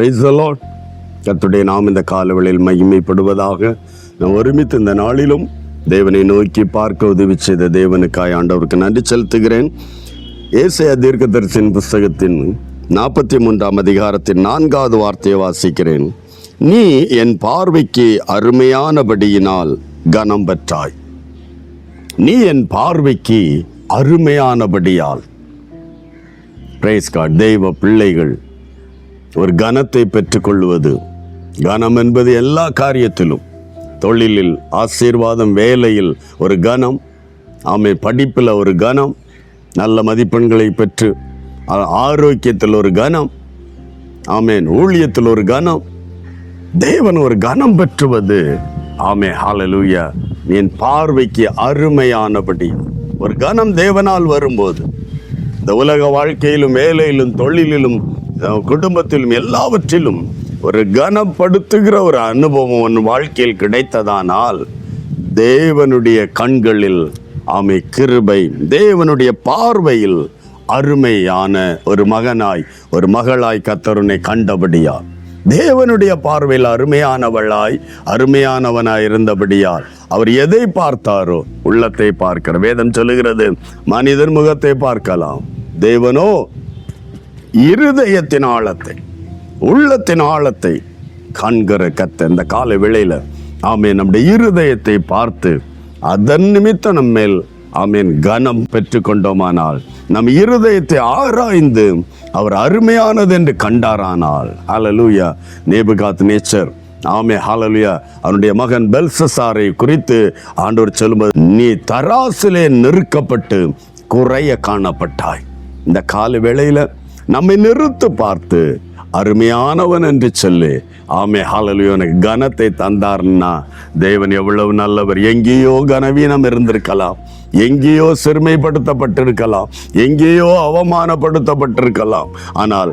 Praise the Lord. கர்த்தருடைய நாம் இந்த காலவெளியில் மகிமைப்படுவதாக. நாம் ஒருமித்து இந்த நாளிலும் தேவனை நோக்கி பார்க்க உதவி செய்த தேவனுக்காய் ஆண்டவருக்கு நன்றி செலுத்துகிறேன். ஏசாயா தீர்க்கதரிசியின் புஸ்தகத்தின் 43ஆம் அதிகாரத்தின் 4வது வார்த்தையை வாசிக்கிறேன். நீ என் பார்வைக்கு அருமையானபடியினால் கனம் பெற்றாய். நீ என் பார்வைக்கு அருமையானபடியால். Price God. தெய்வ பிள்ளைகள் ஒரு கனத்தை பெற்றுக்கொள்வது. கனம் என்பது எல்லா காரியத்திலும், தொழிலில் ஆசீர்வாதம், வேலையில் ஒரு கனம், படிப்பில் ஒரு கனம், நல்ல மதிப்பெண்களை பெற்று ஆரோக்கியத்தில் ஒரு கனம், ஊழியத்தில் ஒரு கனம், தேவன் ஒரு கனம் பெற்றுவது. ஹல்லேலூயா. என் பார்வைக்கு அருமையானபடி ஒரு கனம் தேவனால் வரும்போது, இந்த உலக வாழ்க்கையிலும், வேலையிலும், தொழிலிலும், குடும்பத்திலும், எல்லாவற்றிலும் ஒரு கனப்படுத்துகிற ஒரு அனுபவம் உன் வாழ்க்கையில் கிடைத்ததானால், தேவனுடைய கண்களில் கிருபை, தேவனுடைய பார்வையில் அருமையான ஒரு மகனாய், ஒரு மகளாய் கர்த்தர் உன்னை கண்டபடியால், தேவனுடைய பார்வையில் அருமையானவளாய், அருமையானவனாய் இருந்தபடியால், அவர் எதை பார்த்தாரோ உள்ளத்தை பார்க்கிறார். வேதம் சொல்லுகிறது, மனிதன் முகத்தை பார்க்கலாம், தேவனோ இருதயத்தின் ஆழத்தை, உள்ளத்தின் ஆழத்தை காண்கிற கர்த்தர். இந்த கால வேளையில நம்முடைய இருதயத்தை பார்த்து அதன் நிமித்தம் நம்ம மேல் கனம் பெற்றுக்கொண்டோமானால், நம் இருதயத்தை ஆராய்ந்து அவர் அருமையானது என்று கண்டாரானால், ஹல்லேலூயா. நேபுகாத்நேச்சர், ஹல்லேலூயா, அவனுடைய மகன் பெல்சசாரை குறித்து ஆண்டவர் சொல்லும்போது, நீ தராசிலே நெருக்கப்பட்டு குறைய காணப்பட்டாய். இந்த கால வேளையில நம்மை நிறுத்து பார்த்து அருமையானவன் என்று சொல்லு. ஹல்லேலூயா. எனக்கு கனத்தை தந்தார்னா தேவன் எவ்வளவு நல்லவர். எங்கேயோ கனவீனம் இருந்திருக்கலாம், எங்கேயோ சிறுமைப்படுத்தப்பட்டிருக்கலாம், எங்கேயோ அவமானப்படுத்தப்பட்டிருக்கலாம். ஆனால்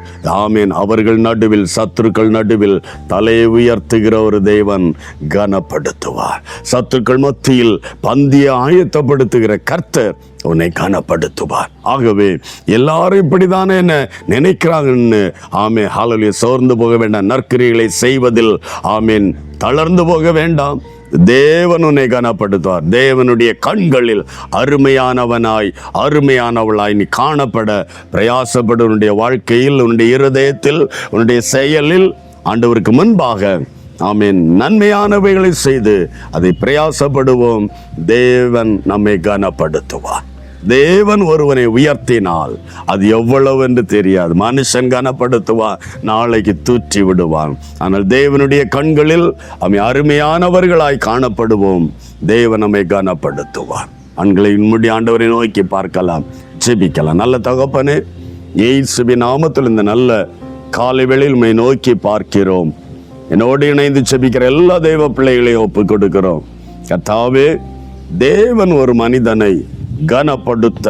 அவர்கள் நடுவில், சத்துருக்கள் நடுவில் தலையை உயர்த்துகிற ஒரு தேவன் கனப்படுத்துவார். சத்துருக்கள் மத்தியில் பந்தியை ஆயத்தப்படுத்துகிற கர்த்தர் உன்னை கனப்படுத்துவார். ஆகவே எல்லாரும் இப்படித்தானே என்ன நினைக்கிறாங்கன்னு ஹல்லேலூயா சோர்ந்து போக வேண்டாம். நற்கிரியைகளை செய்வதில் தளர்ந்து போக வேண்டாம். தேவன் உன்னை கனப்படுத்துவார். தேவனுடைய கண்களில் அருமையானவனாய், அருமையானவளாய் நீ காணப்பட பிரயாசப்படும். உன்னுடைய வாழ்க்கையில், உன்னுடைய இருதயத்தில், உன்னுடைய செயலில் ஆண்டவருக்கு முன்பாக நன்மையானவைகளை செய்து அதை பிரயாசப்படுவோம். தேவன் நம்மை கனப்படுத்துவார். தேவன் ஒருவனை உயர்த்தினால் அது எவ்வளவு என்று தெரியாது. மனுஷன் கனப்படுத்துவான், நாளைக்கு தூற்றி விடுவான். ஆனால் தேவனுடைய கண்களில் அருமையானவர்களாய் காணப்படுவோம். தேவன் நம்மை கனப்படுத்துவார். ஆண்களை முடி ஆண்டவரை நோக்கி பார்க்கலாம், ஜெபிக்கலாம். நல்ல தகப்பனே, இயேசுவின் நாமத்தில் இந்த நல்ல காலை வேளையில் உம்மை நோக்கி பார்க்கிறோம். என்னோடு இணைந்து ஜெபிக்கிற எல்லா தேவ பிள்ளைகளையும் ஒப்புக் கொடுக்கிறோம். கர்த்தாவே, தேவன் ஒரு மனிதனை கனப்படுத்த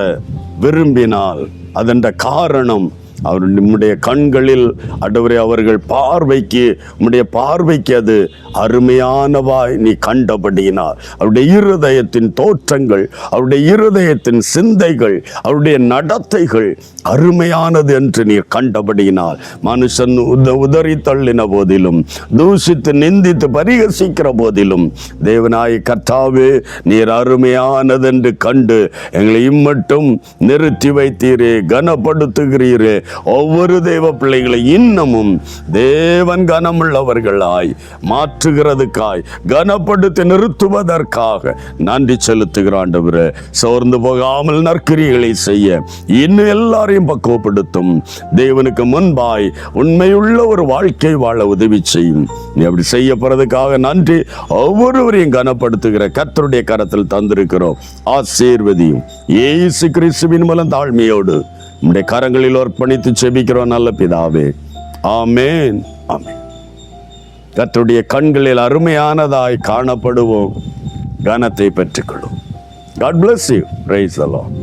விரும்பினால் அதன் காரணம் அவர் நம்முடைய கண்களில் ஆண்டவரே, அவர்கள் பார்வைக்கு, உம்முடைய பார்வைக்கு அது அருமையானவாய் நீ கண்டபடியினால், அவருடைய இருதயத்தின் தோற்றங்கள், அவருடைய இருதயத்தின் சிந்தைகள், அவருடைய நடத்தைகள் அருமையானது என்று நீர் கண்டபடியினால், மனுஷன் உதறி தள்ளின போதிலும், தூஷித்து நிந்தித்து பரிகசிக்கிற போதிலும், தேவனாய் கர்த்தாவே, நீர் அருமையானது என்று கண்டு எங்களை இம்மட்டும் நிறுத்தி வைத்தீரே, கனப்படுத்துகிறீரே. ஒவ்வொரு தேவ பிள்ளைகளை இன்னமும் தேவன் கனமுள்ளவர்களாய் மாற்றுகிறதுக்காய், கனப்படுத்தி நிறுத்துவதற்காக நன்றி செலுத்துகிறான். ஆண்டவரே, சோர்ந்து போகாமல் நற்கிரியைகளை செய்ய இன்னும் எல்லாரையும் பக்குவப்படுத்தும். தேவனுக்கு முன்பாய் உண்மையுள்ள ஒரு வாழ்க்கை வாழ உதவி செய்யும். நீ அப்படி செய்ய போறதுக்காக நன்றி. ஒவ்வொருவரையும் கனப்படுத்துகிற கர்த்தருடைய கரத்தில் தந்திருக்கிறோம். ஆசீர்வதியும். இயேசு கிறிஸ்துவின் மூலம் தாழ்மையோடு உம்முடைய கரங்களில் அர்ப்பணித்து ஜெபிக்கிறோம் நல்ல பிதாவே. ஆமென், ஆமென். கர்த்தருடைய கண்களில் அருமையானதாய் காணப்படுவோம். கனத்தை பெற்றுக்கொள்ளும். God bless you. Praise the Lord.